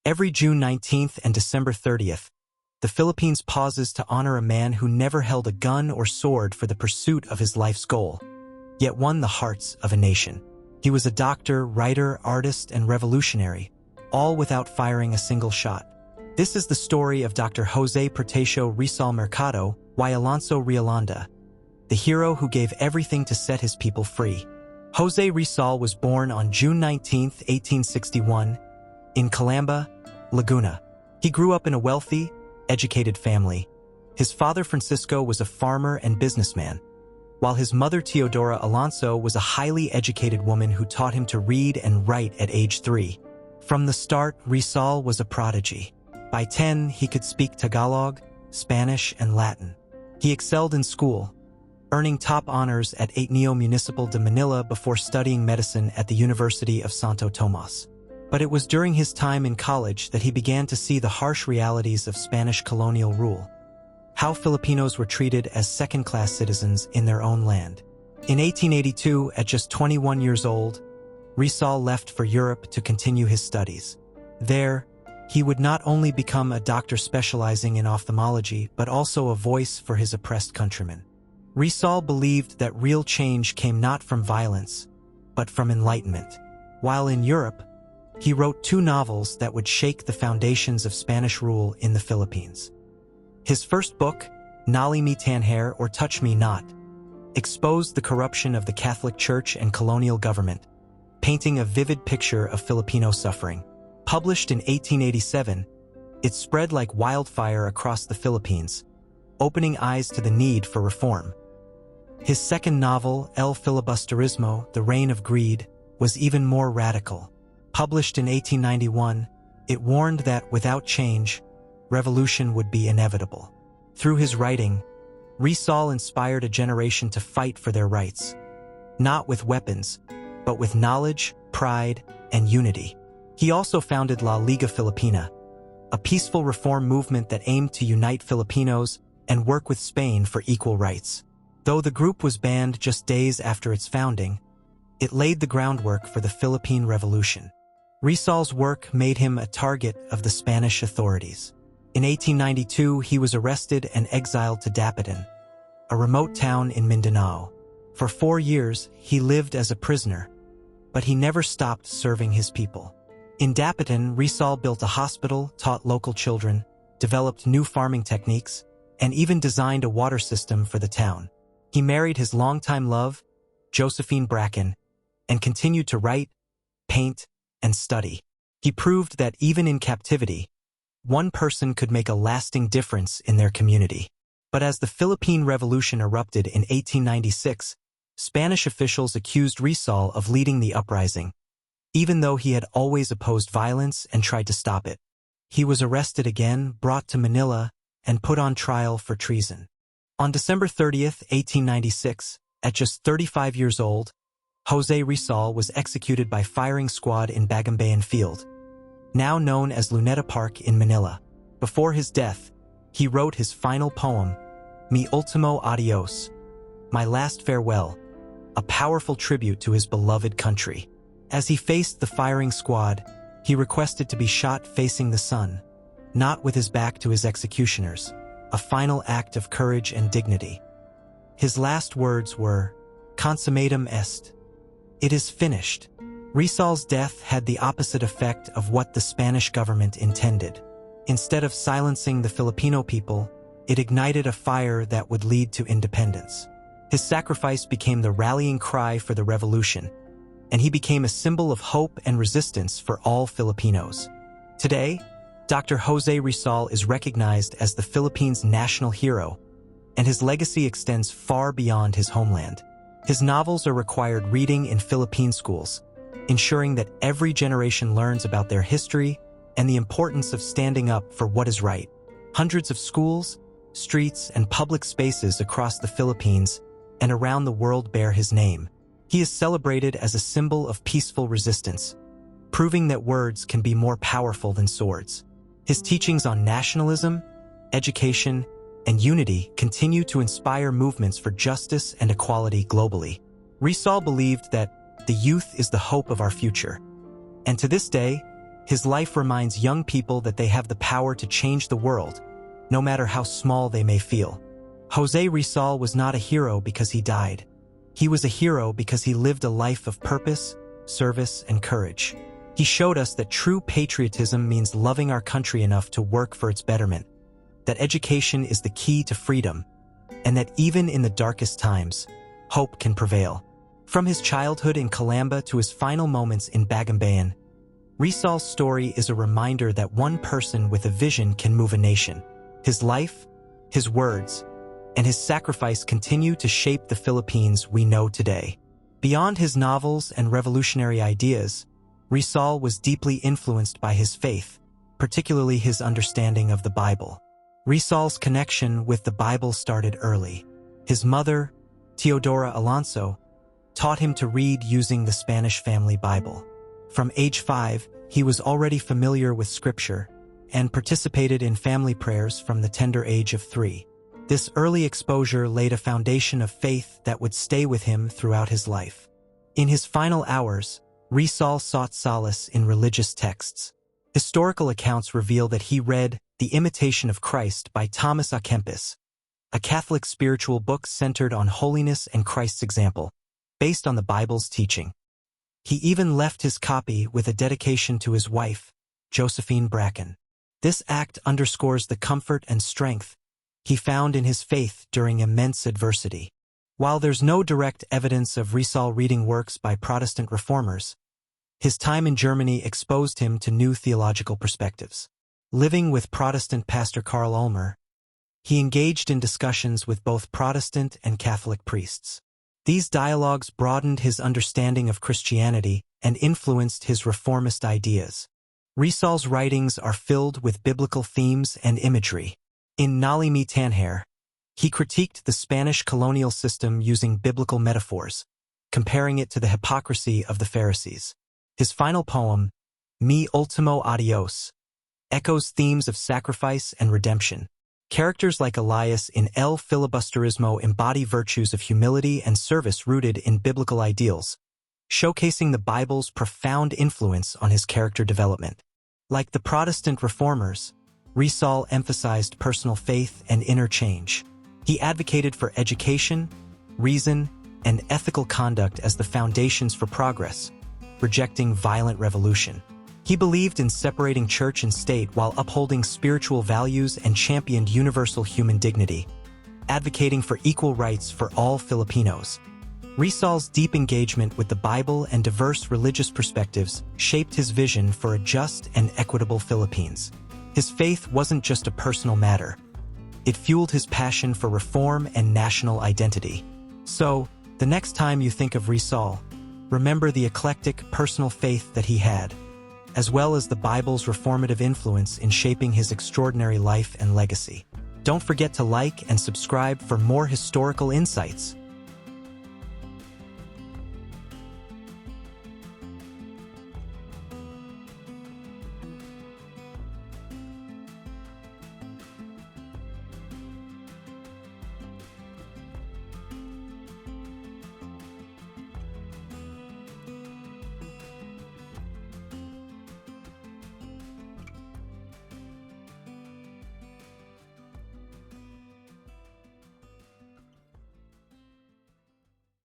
Every June 19th and December 30th, the Philippines pauses to honor a man who never held a gun or sword for the pursuit of his life's goal, yet won the hearts of a nation. He was a doctor, writer, artist, and revolutionary, all without firing a single shot. This is the story of Dr. Jose Pertasio Rizal Mercado y Alonso Riolanda, the hero who gave everything to set his people free. Jose Rizal was born on June 19, 1861, in Calamba, Laguna. He grew up in a wealthy, educated family. His father Francisco was a farmer and businessman, while his mother Teodora Alonso was a highly educated woman who taught him to read and write at age 3. From the start, Rizal was a prodigy. By 10, he could speak Tagalog, Spanish, and Latin. He excelled in school, earning top honors at Ateneo Municipal de Manila before studying medicine at the University of Santo Tomas. But it was during his time in college that he began to see the harsh realities of Spanish colonial rule, how Filipinos were treated as second-class citizens in their own land. In 1882, at just 21 years old, Rizal left for Europe to continue his studies. There, he would not only become a doctor specializing in ophthalmology, but also a voice for his oppressed countrymen. Rizal believed that real change came not from violence, but from enlightenment. While in Europe, he wrote 2 novels that would shake the foundations of Spanish rule in the Philippines. His first book, Nali Me Tanhair or Touch Me Not, exposed the corruption of the Catholic Church and colonial government, painting a vivid picture of Filipino suffering. Published in 1887, it spread like wildfire across the Philippines, opening eyes to the need for reform. His second novel, El Filibusterismo, The Reign of Greed, was even more radical. Published in 1891, it warned that without change, revolution would be inevitable. Through his writing, Rizal inspired a generation to fight for their rights, not with weapons, but with knowledge, pride, and unity. He also founded La Liga Filipina, a peaceful reform movement that aimed to unite Filipinos and work with Spain for equal rights. Though the group was banned just days after its founding, it laid the groundwork for the Philippine Revolution. Rizal's work made him a target of the Spanish authorities. In 1892, he was arrested and exiled to Dapitan, a remote town in Mindanao. For 4 years, he lived as a prisoner, but he never stopped serving his people. In Dapitan, Rizal built a hospital, taught local children, developed new farming techniques, and even designed a water system for the town. He married his longtime love, Josephine Bracken, and continued to write, paint, and study. He proved that even in captivity, one person could make a lasting difference in their community. But as the Philippine Revolution erupted in 1896, Spanish officials accused Rizal of leading the uprising, even though he had always opposed violence and tried to stop it. He was arrested again, brought to Manila, and put on trial for treason. On December 30th, 1896, at just 35 years old, Jose Rizal was executed by firing squad in Bagumbayan Field, now known as Luneta Park in Manila. Before his death, he wrote his final poem, Mi Ultimo Adios, My Last Farewell, a powerful tribute to his beloved country. As he faced the firing squad, he requested to be shot facing the sun, not with his back to his executioners, a final act of courage and dignity. His last words were, Consummatum est. It is finished. Rizal's death had the opposite effect of what the Spanish government intended. Instead of silencing the Filipino people, it ignited a fire that would lead to independence. His sacrifice became the rallying cry for the revolution, and he became a symbol of hope and resistance for all Filipinos. Today, Dr. Jose Rizal is recognized as the Philippines' national hero, and his legacy extends far beyond his homeland. His novels are required reading in Philippine schools, ensuring that every generation learns about their history and the importance of standing up for what is right. Hundreds of schools, streets, and public spaces across the Philippines and around the world bear his name. He is celebrated as a symbol of peaceful resistance, proving that words can be more powerful than swords. His teachings on nationalism, education, and unity continue to inspire movements for justice and equality globally. Rizal believed that the youth is the hope of our future, and to this day, His life reminds young people that they have the power to change the world, no matter how small they may feel. José Rizal was not a hero because he died. He was a hero because he lived a life of purpose, service, and courage. He showed us that true patriotism means loving our country enough to work for its betterment, that education is the key to freedom, and that even in the darkest times, hope can prevail. From his childhood in Calamba to his final moments in Bagumbayan, Rizal's story is a reminder that one person with a vision can move a nation. His life, his words, and his sacrifice continue to shape the Philippines we know today. Beyond his novels and revolutionary ideas, Rizal was deeply influenced by his faith, particularly his understanding of the Bible. Rizal's connection with the Bible started early. His mother, Teodora Alonso, taught him to read using the Spanish family Bible. From age 5, he was already familiar with scripture and participated in family prayers from the tender age of 3. This early exposure laid a foundation of faith that would stay with him throughout his life. In his final hours, Rizal sought solace in religious texts. Historical accounts reveal that he read The Imitation of Christ by Thomas à Kempis, a Catholic spiritual book centered on holiness and Christ's example, based on the Bible's teaching. He even left his copy with a dedication to his wife, Josephine Bracken. This act underscores the comfort and strength he found in his faith during immense adversity. While there's no direct evidence of Rizal reading works by Protestant reformers, his time in Germany exposed him to new theological perspectives. Living with Protestant pastor Karl Ulmer, he engaged in discussions with both Protestant and Catholic priests. These dialogues broadened his understanding of Christianity and influenced his reformist ideas. Rizal's writings are filled with biblical themes and imagery. In Nali Mi Tanher, he critiqued the Spanish colonial system using biblical metaphors, comparing it to the hypocrisy of the Pharisees. His final poem, Mi Ultimo Adios, echoes themes of sacrifice and redemption. Characters like Elias in El Filibusterismo embody virtues of humility and service rooted in biblical ideals, showcasing the Bible's profound influence on his character development. Like the Protestant reformers, Rizal emphasized personal faith and inner change. He advocated for education, reason, and ethical conduct as the foundations for progress, rejecting violent revolution. He believed in separating church and state while upholding spiritual values and championed universal human dignity, advocating for equal rights for all Filipinos. Rizal's deep engagement with the Bible and diverse religious perspectives shaped his vision for a just and equitable Philippines. His faith wasn't just a personal matter. It fueled his passion for reform and national identity. So, the next time you think of Rizal, remember the eclectic, personal faith that he had, as well as the Bible's reformative influence in shaping his extraordinary life and legacy. Don't forget to like and subscribe for more historical insights.